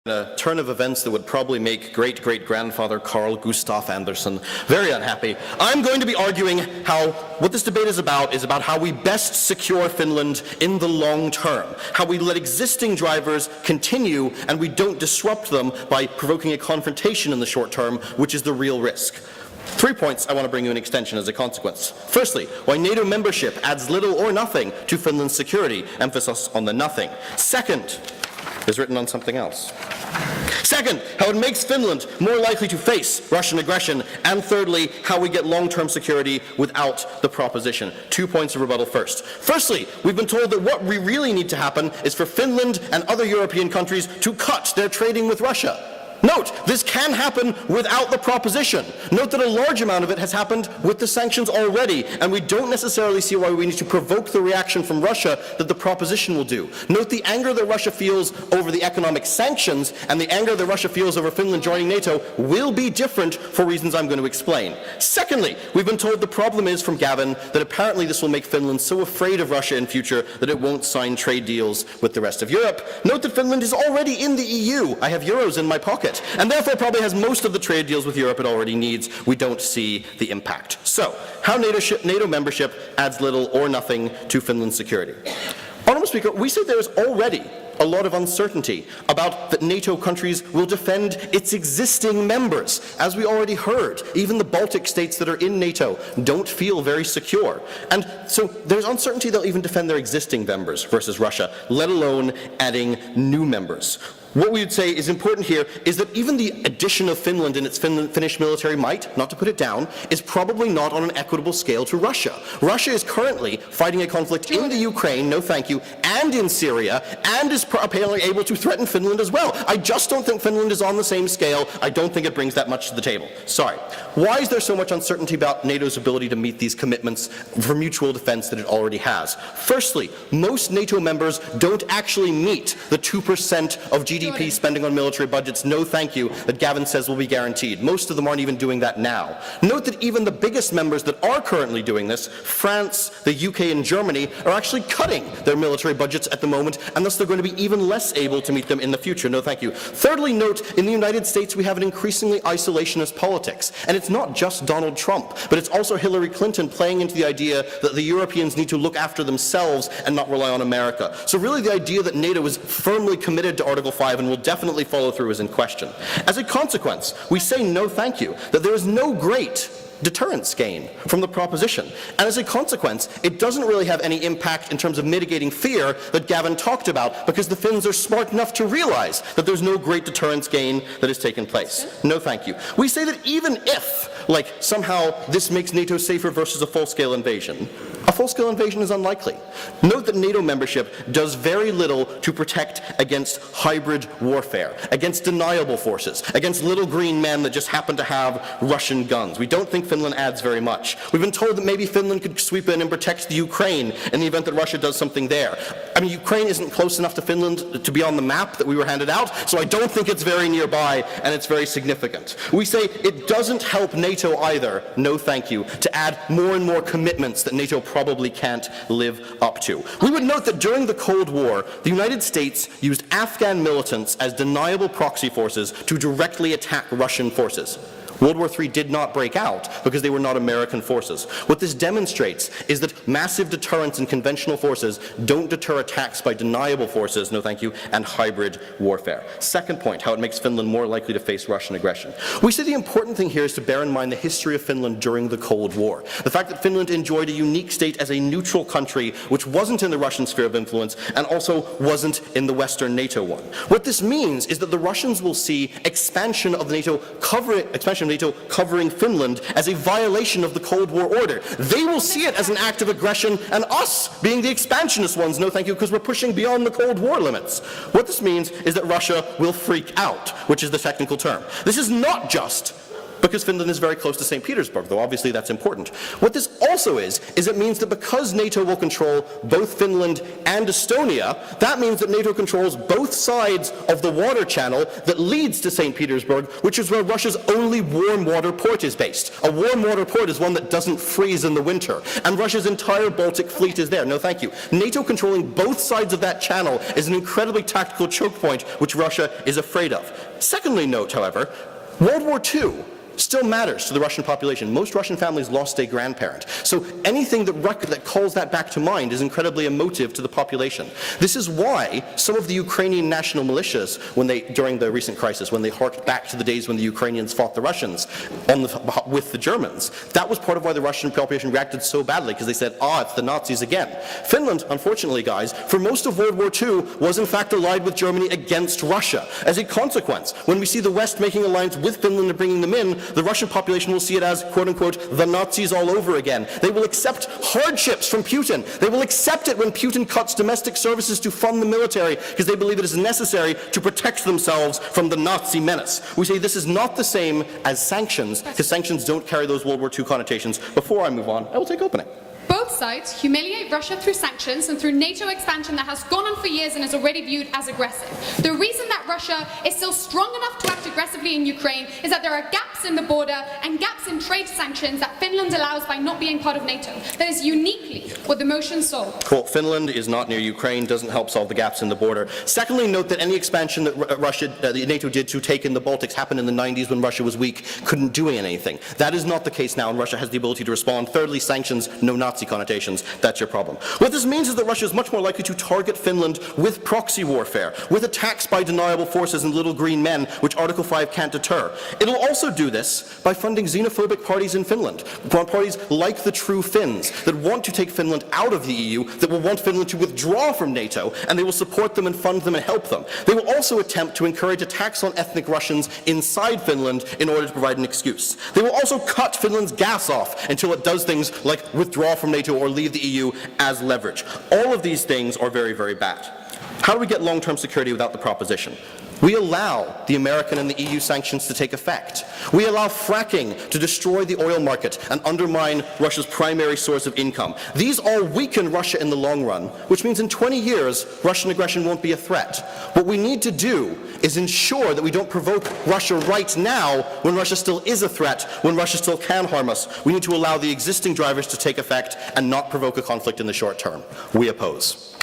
A turn of events that would probably make great-great-grandfather Carl Gustaf Andersson very unhappy. I'm going to be arguing what this debate is about how we best secure Finland in the long term, how we let existing drivers continue and we don't disrupt them by provoking a confrontation in the short term, which is the real risk. 3 points I want to bring you in extension as a consequence. Firstly, why NATO membership adds little or nothing to Finland's security, emphasis on the nothing. Second, is written on something else. Second, how it makes Finland more likely to face Russian aggression. And thirdly, how we get long-term security without the proposition. 2 points of rebuttal first. Firstly, we've been told that what we really need to happen is for Finland and other European countries to cut their trading with Russia. Note, this can happen without the proposition. Note that a large amount of it has happened with the sanctions already, and we don't necessarily see why we need to provoke the reaction from Russia that the proposition will do. Note the anger that Russia feels over the economic sanctions and the anger that Russia feels over Finland joining NATO will be different for reasons I'm going to explain. Secondly, we've been told the problem is from Gavin that apparently this will make Finland so afraid of Russia in future that it won't sign trade deals with the rest of Europe. Note that Finland is already in the EU. I have euros in my pocket. And therefore probably has most of the trade deals with Europe it already needs. We don't see the impact. So, how NATO membership adds little or nothing to Finland's security. Honourable Speaker, we say there is already a lot of uncertainty about that NATO countries will defend its existing members. As we already heard, even the Baltic states that are in NATO don't feel very secure. And so there's uncertainty they'll even defend their existing members versus Russia, let alone adding new members. What we would say is important here is that even the addition of Finland in its Finnish military might, not to put it down, is probably not on an equitable scale to Russia. Russia is currently fighting a conflict in the Ukraine, no thank you, and in Syria, and is apparently able to threaten Finland as well. I just don't think Finland is on the same scale. I don't think it brings that much to the table. Sorry. Why is there so much uncertainty about NATO's ability to meet these commitments for mutual defense that it already has? Firstly, most NATO members don't actually meet the 2% of GDP spending on military budgets, no thank you, that Gavin says will be guaranteed. Most of them aren't even doing that now. Note that even the biggest members that are currently doing this, France, the UK and Germany, are actually cutting their military budgets at the moment, and thus they're going to be even less able to meet them in the future, no thank you. Thirdly, note, in the United States we have an increasingly isolationist politics, and it's not just Donald Trump, but it's also Hillary Clinton playing into the idea that the Europeans need to look after themselves and not rely on America. So really the idea that NATO is firmly committed to Article 5 and will definitely follow through is in question. As a consequence, we say no thank you, that there is no great deterrence gain from the proposition. And as a consequence, it doesn't really have any impact in terms of mitigating fear that Gavin talked about, because the Finns are smart enough to realize that there's no great deterrence gain that has taken place. No thank you. We say that even if, somehow this makes NATO safer versus a full-scale invasion, a full-scale invasion is unlikely. Note that NATO membership does very little to protect against hybrid warfare, against deniable forces, against little green men that just happen to have Russian guns. We don't think Finland adds very much. We've been told that maybe Finland could sweep in and protect the Ukraine in the event that Russia does something there. I mean, Ukraine isn't close enough to Finland to be on the map that we were handed out, so I don't think it's very nearby and it's very significant. We say it doesn't help NATO either, no thank you, to add more and more commitments that NATO probably can't live up to. We would note that during the Cold War, the United States used Afghan militants as deniable proxy forces to directly attack Russian forces. World War III did not break out because they were not American forces. What this demonstrates is that massive deterrence in conventional forces don't deter attacks by deniable forces, no thank you, and hybrid warfare. Second point, how it makes Finland more likely to face Russian aggression. We say the important thing here is to bear in mind the history of Finland during the Cold War. The fact that Finland enjoyed a unique state as a neutral country which wasn't in the Russian sphere of influence and also wasn't in the Western NATO one. What this means is that the Russians will see expansion of NATO covering Finland as a violation of the Cold War order. They will see it as an act of aggression, and us being the expansionist ones, no thank you, because we're pushing beyond the Cold War limits. What this means is that Russia will freak out, which is the technical term. This is not just because Finland is very close to St. Petersburg, though obviously that's important. What this also is it means that because NATO will control both Finland and Estonia, that means that NATO controls both sides of the water channel that leads to St. Petersburg, which is where Russia's only warm water port is based. A warm water port is one that doesn't freeze in the winter, and Russia's entire Baltic fleet is there. No, thank you. NATO controlling both sides of that channel is an incredibly tactical choke point which Russia is afraid of. Secondly, note, however, World War II still matters to the Russian population. Most Russian families lost a grandparent. So anything that calls that back to mind is incredibly emotive to the population. This is why some of the Ukrainian national militias, during the recent crisis, when they harked back to the days when the Ukrainians fought the Russians with the Germans, that was part of why the Russian population reacted so badly, because they said, it's the Nazis again. Finland, unfortunately, guys, for most of World War II, was in fact allied with Germany against Russia. As a consequence, when we see the West making alliance with Finland and bringing them in, the Russian population will see it as, quote-unquote, the Nazis all over again. They will accept hardships from Putin. They will accept it when Putin cuts domestic services to fund the military because they believe it is necessary to protect themselves from the Nazi menace. We say this is not the same as sanctions, because sanctions don't carry those World War II connotations. Before I move on, I will take opening. Both sides humiliate Russia through sanctions and through NATO expansion that has gone on for years and is already viewed as aggressive. The reason that Russia is still strong enough to act aggressively in Ukraine is that there are gaps in the border and gaps in trade sanctions that Finland allows by not being part of NATO. That is uniquely what the motion solves. Cool. Finland is not near Ukraine, doesn't help solve the gaps in the border. Secondly, note that any expansion that NATO did to take in the Baltics happened in the 90s when Russia was weak, couldn't do anything. That is not the case now, and Russia has the ability to respond. Thirdly, sanctions, no Nazi connotations. That's your problem. What this means is that Russia is much more likely to target Finland with proxy warfare, with attacks by deniable forces and little green men, which Article 5 can't deter. It'll also do this by funding xenophobic parties in Finland, parties like the True Finns, that want to take Finland out of the EU, that will want Finland to withdraw from NATO, and they will support them and fund them and help them. They will also attempt to encourage attacks on ethnic Russians inside Finland in order to provide an excuse. They will also cut Finland's gas off until it does things like withdraw from NATO or leave the EU as leverage. All of these things are very, very bad. How do we get long-term security without the proposition? We allow the American and the EU sanctions to take effect. We allow fracking to destroy the oil market and undermine Russia's primary source of income. These all weaken Russia in the long run, which means in 20 years, Russian aggression won't be a threat. What we need to do is ensure that we don't provoke Russia right now when Russia still is a threat, when Russia still can harm us. We need to allow the existing drivers to take effect and not provoke a conflict in the short term. We oppose.